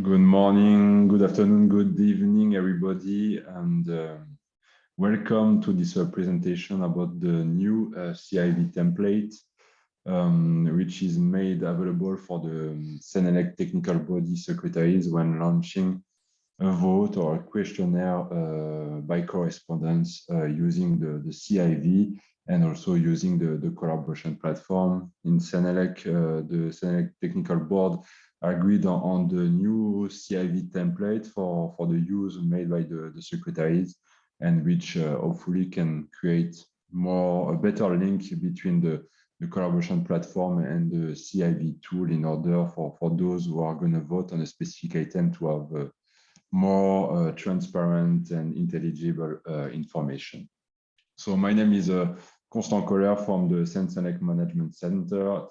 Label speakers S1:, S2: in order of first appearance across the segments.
S1: Good morning, good afternoon, good evening, everybody, and welcome to this presentation about the new CIV template, which is made available for the CENELEC technical body secretaries when launching a vote or a questionnaire by correspondence using the CIV and also using the collaboration platform. In CENELEC, the CENELEC technical board agreed on the new CIV template for the use made by the secretaries, and which hopefully can create a better link between the collaboration platform and the CIV tool in order for those who are going to vote on a specific item to have more transparent and intelligible information. So my name is Constant Koller from the CENELEC Management Center,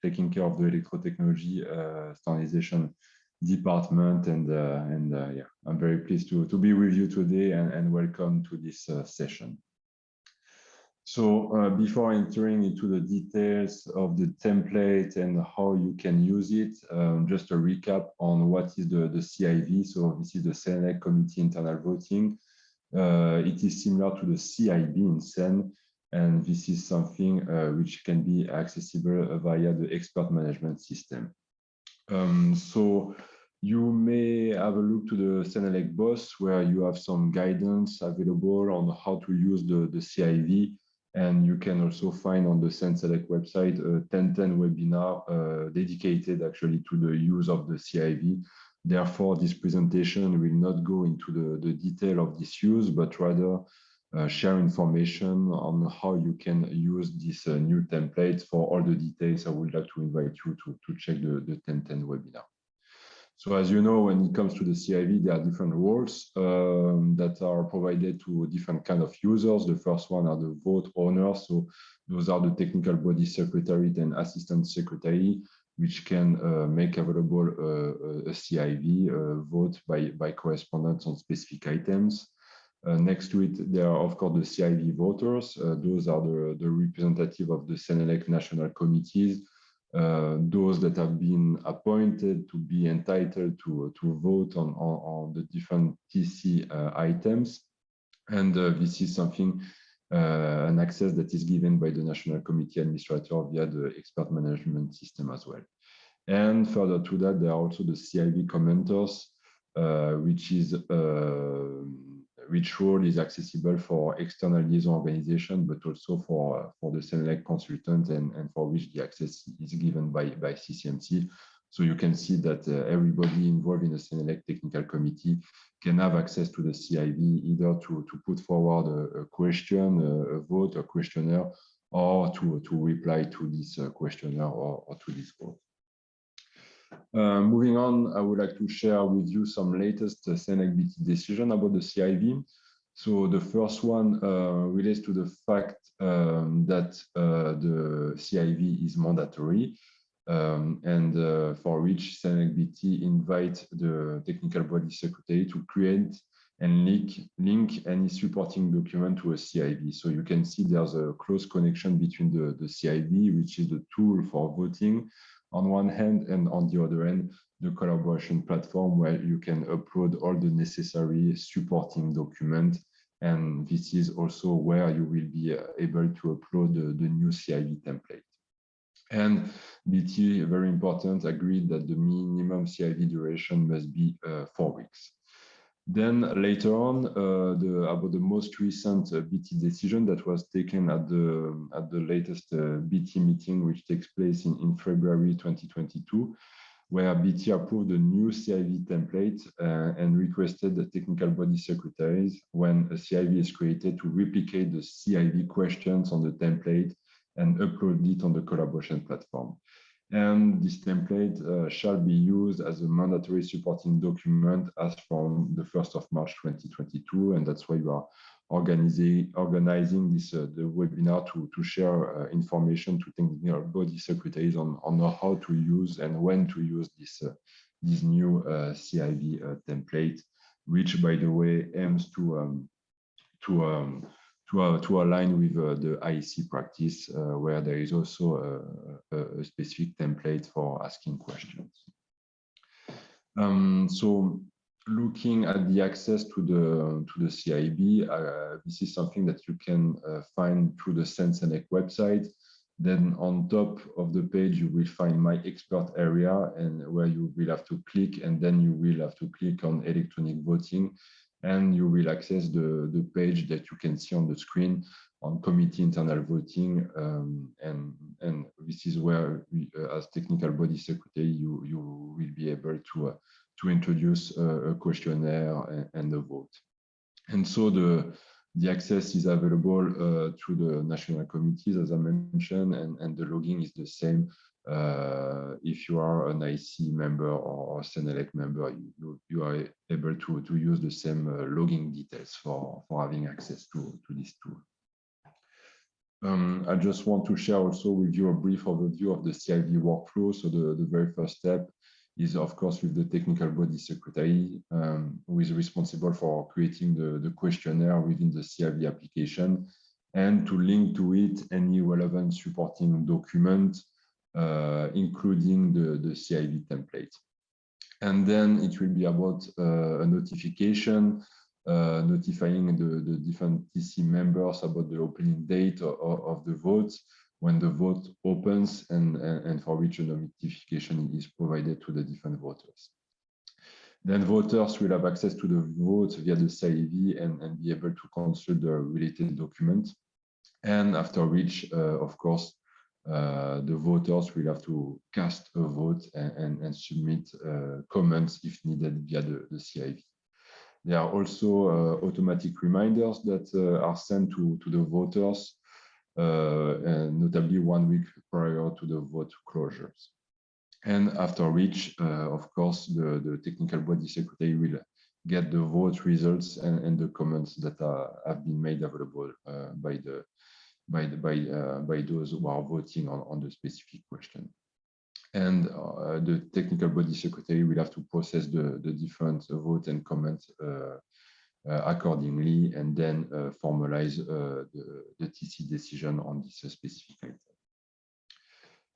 S1: taking care of the electrotechnology standardization department, and yeah, I'm very pleased to be with you today and welcome to this session. So before entering into the details of the template and how you can use it, just a recap on what is the CIV. So this is the CENELEC Committee Internal Voting. It is similar to the CIB in CEN, and this is something which can be accessible via the expert management system. So you may have a look to the CENELEC BOSS, where you have some guidance available on how to use the CIV. And you can also find on the CENELEC website a 1010 webinar dedicated actually to the use of the CIV. Therefore, this presentation will not go into the detail of this use, but rather share information on how you can use this new template. For all the details, I would like to invite you to check the 1010 webinar. So as you know, when it comes to the CIV, there are different roles that are provided to different kind of users. The first one are the vote owners. So those are the technical body secretary and assistant secretary, which can make available a CIV vote by correspondence on specific items. Next to it, there are, of course, the CIV voters. Those are the representative of the CENELEC national committees, those that have been appointed to be entitled to vote on the different TC items. And this is something, an access that is given by the National Committee Administrator via the expert management system as well. And further to that, there are also the CIV commenters, which role is accessible for external liaison organization, but also for the CENELEC consultant, and for which the access is given by CCMC. So you can see that everybody involved in the CENELEC technical committee can have access to the CIV, either to put forward a question, a vote, a questionnaire, or to reply to this questionnaire or to this vote. Moving on, I would like to share with you some latest CENELEC BT decision about the CIV. So the first one relates to the fact that the CIV is mandatory, and for which CENELEC BT invite the technical body secretary to create and link any supporting document to a CIV. So you can see there's a close connection between the CIV, which is the tool for voting on one hand, and on the other hand, the collaboration platform, where you can upload all the necessary supporting documents. And this is also where you will be able to upload the new CIV template. And BT, very important, agreed that the minimum CIV duration must be 4 weeks. Then later on, about the most recent BT decision that was taken at the latest BT meeting, which takes place in February 2022, where BT approved the new CIV template and requested the technical body secretaries, when a CIV is created, to replicate the CIV questions on the template and upload it on the collaboration platform. And this template shall be used as a mandatory supporting document as from the 1st of March 2022, and that's why you are organizing this the webinar to share information to technical body secretaries on how to use and when to use this new CIV template, which, by the way, aims to align with the IEC practice, where there is also a specific template for asking questions. So looking at the access to the CIB, this is something that you can find through the CENELEC website. Then on top of the page, you will find My Expert area, and where you will have to click, and then you will have to click on electronic voting, and you will access the page that you can see on the screen on committee internal voting. And this is where, as technical body secretary, you will be able to introduce a questionnaire and a vote. And so the access is available through the national committees, as I mentioned, and the logging is the same if you are an IC member or CENELEC member. You are able to use the same logging details for having access to this tool. I just want to share also with you a brief overview of the CIV workflow. So the very first step is, of course, with the technical body secretary, who is responsible for creating the questionnaire within the CIV application, and to link to it any relevant supporting document, including the CIV template. And then it will be about a notification, notifying the different TC members about the opening date of the vote, when the vote opens, and for which a notification is provided to the different voters. Then voters will have access to the vote via the CIV and be able to consult the related document. And after which, of course, the voters will have to cast a vote and submit comments if needed via the CIV. There are also automatic reminders that are sent to the voters, and notably 1 week prior to the vote closures. And after which, of course, the technical body secretary will get the vote results and the comments that have been made available by those who are voting on the specific question. And the technical body secretary will have to process the different vote and comments accordingly, and then formalize the TC decision on this specific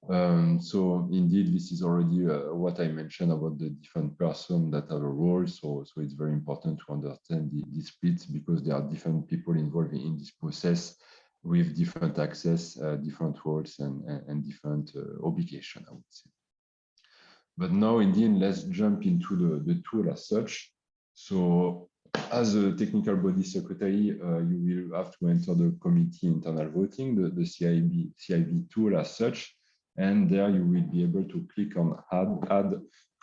S1: item. So indeed, this is already what I mentioned about the different persons that have a role. So it's very important to understand the split, because there are different people involved in this process with different access, different roles, and different obligation, I would say. But now, indeed, let's jump into the tool as such. So as a technical body secretary, you will have to enter the committee internal voting, the CIV tool as such. And there you will be able to click on add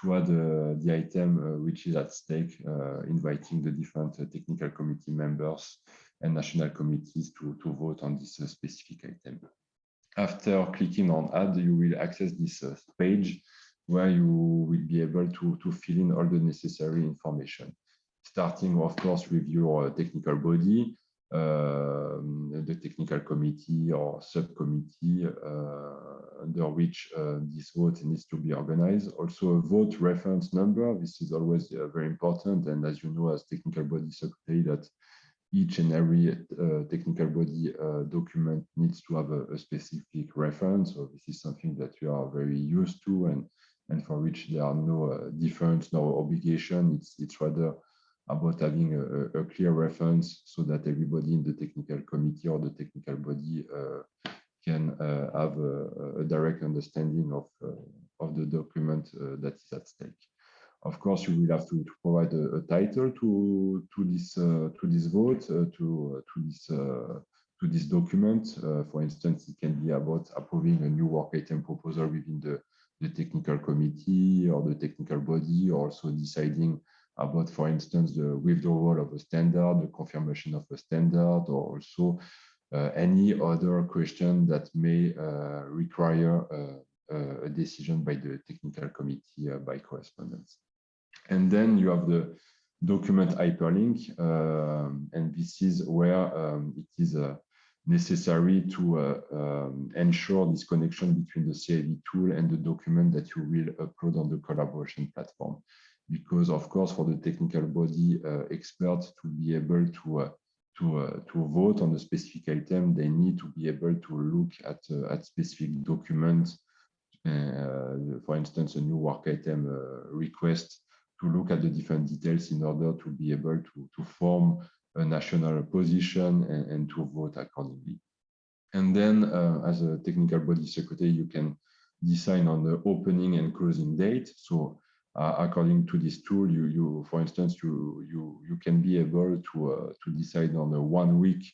S1: to add the item which is at stake, inviting the different technical committee members and national committees to vote on this specific item. After clicking on add, you will access this page where you will be able to fill in all the necessary information, starting, of course, with your technical body, the technical committee or subcommittee under which this vote needs to be organized. Also, a vote reference number. This is always very important. And as you know, as technical body secretary, that each and every technical body document needs to have a specific reference. So this is something that you are very used to, and for which there are no difference, no obligation. It's rather about having a clear reference, so that everybody in the technical committee or the technical body can have a direct understanding of the document that is at stake. Of course, you will have to provide a title to this vote, to this document. For instance, it can be about approving a new work item proposal within the technical committee or the technical body, or also deciding about, for instance, the withdrawal of a standard, the confirmation of a standard, or also any other question that may require a decision by the technical committee by correspondence. And then you have the document hyperlink, and this is where it is necessary to ensure this connection between the CIV tool and the document that you will upload on the collaboration platform. Because, of course, for the technical body experts to be able to vote on a specific item, they need to be able to look at specific documents. For instance, a new work item request look at the different details in order to be able to form a national position and to vote accordingly. And then as a technical body secretary, you can decide on the opening and closing date. So according to this tool, for instance, you can be able to decide on a 1 week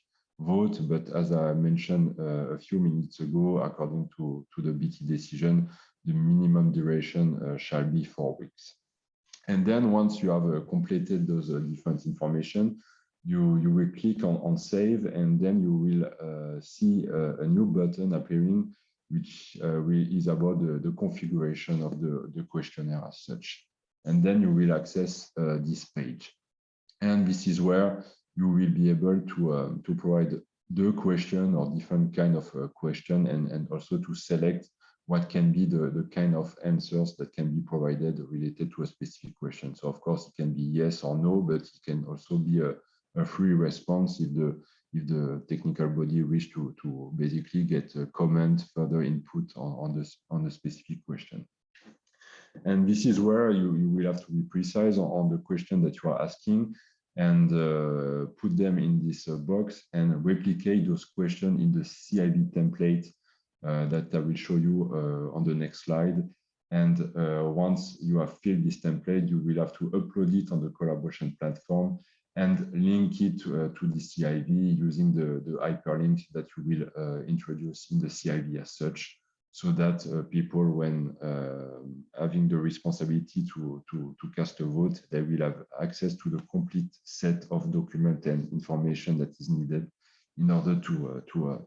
S1: vote, but as I mentioned a few minutes ago, according to the BT decision, the minimum duration shall be 4 weeks. And then once you have completed those different information, you will click on save, and then you will see a new button appearing, which is about the configuration of the questionnaire as such. And then you will access this page. And this is where you will be able to provide the question or different kind of question, and also to select what can be the kind of answers that can be provided related to a specific question. So of course it can be yes or no, but it can also be a free response if the technical body wish to basically get a comment, further input on the specific question. And this is where you will have to be precise on the question that you are asking, and put them in this box and replicate those questions in the CIV template that I will show you on the next slide. And once you have filled this template, you will have to upload it on the collaboration platform and link it to the CIV using the hyperlink that you will introduce in the CIV as such, so that people, when having the responsibility to cast a vote, they will have access to the complete set of documents and information that is needed in order to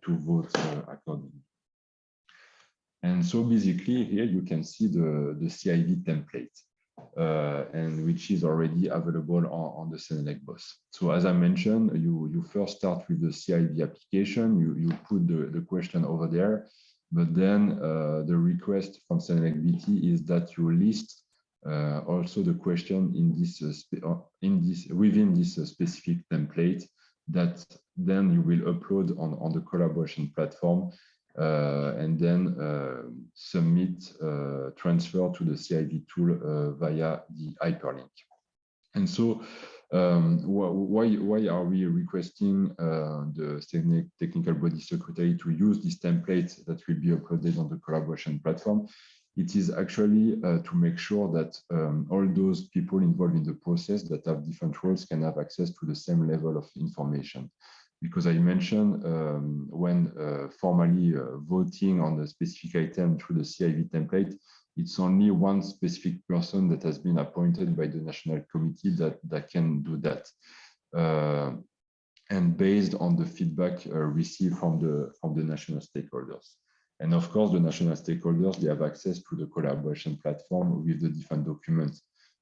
S1: vote accordingly. And so basically here you can see the CIV template, and which is already available on the CENELEC BOSS. So as I mentioned, you first start with the CIV application, you put the question over there, but then the request from CENELEC BT is that you list also the question within this specific template that then you will upload on the collaboration platform, and then submit, transfer to the CIV tool via the hyperlink. And so why are we requesting the CENELEC technical body secretary to use this template that will be uploaded on the collaboration platform? It is actually to make sure that all those people involved in the process that have different roles can have access to the same level of information. Because I mentioned when formally voting on a specific item through the CIV template, it's only one specific person that has been appointed by the national committee that can do that. And based on the feedback received from the national stakeholders. And of course, the national stakeholders, they have access to the collaboration platform with the different documents,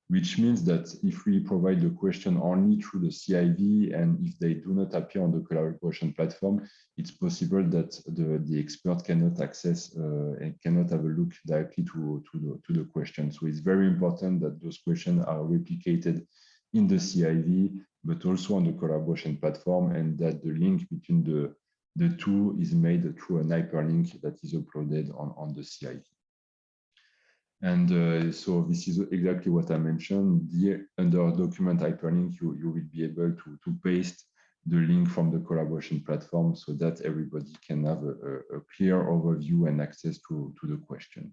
S1: which means that if we provide the question only through the CIV, and if they do not appear on the collaboration platform, it's possible that the expert cannot access and cannot have a look directly to the question. So it's very important that those questions are replicated in the CIV, but also on the collaboration platform, and that the link between the two is made through an hyperlink that is uploaded on the CIV. And so this is exactly what I mentioned. Under document hyperlink, you will be able to paste the link from the collaboration platform so that everybody can have a clear overview and access to the question.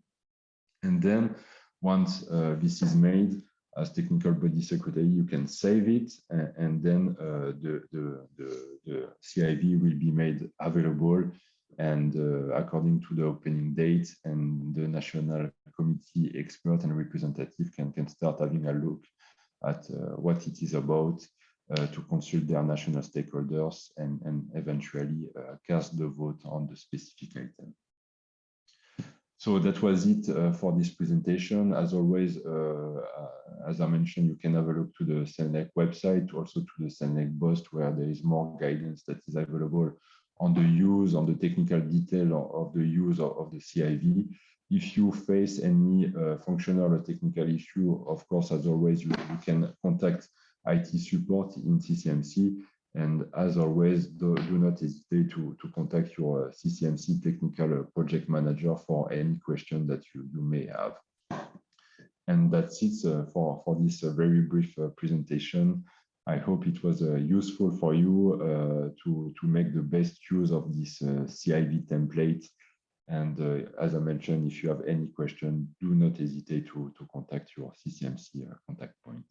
S1: And then once this is made, as technical body secretary, you can save it, and then the CIV will be made available, and according to the opening date, and the national committee expert and representative can start having a look at what it is about, to consult their national stakeholders, and eventually cast the vote on the specific item. So that was it for this presentation. As always, as I mentioned, you can have a look to the CENELEC website, also to the CENELEC BOSS, where there is more guidance that is available on the use, on the technical detail of the use of the CIV. If you face any functional or technical issue, of course, as always, you can contact IT support in CCMC. And as always, do not hesitate to contact your CCMC technical project manager for any question that you may have. And that's it for this very brief presentation. I hope it was useful for you to make the best use of this CIV template. And as I mentioned, if you have any question, do not hesitate to contact your CCMC contact point.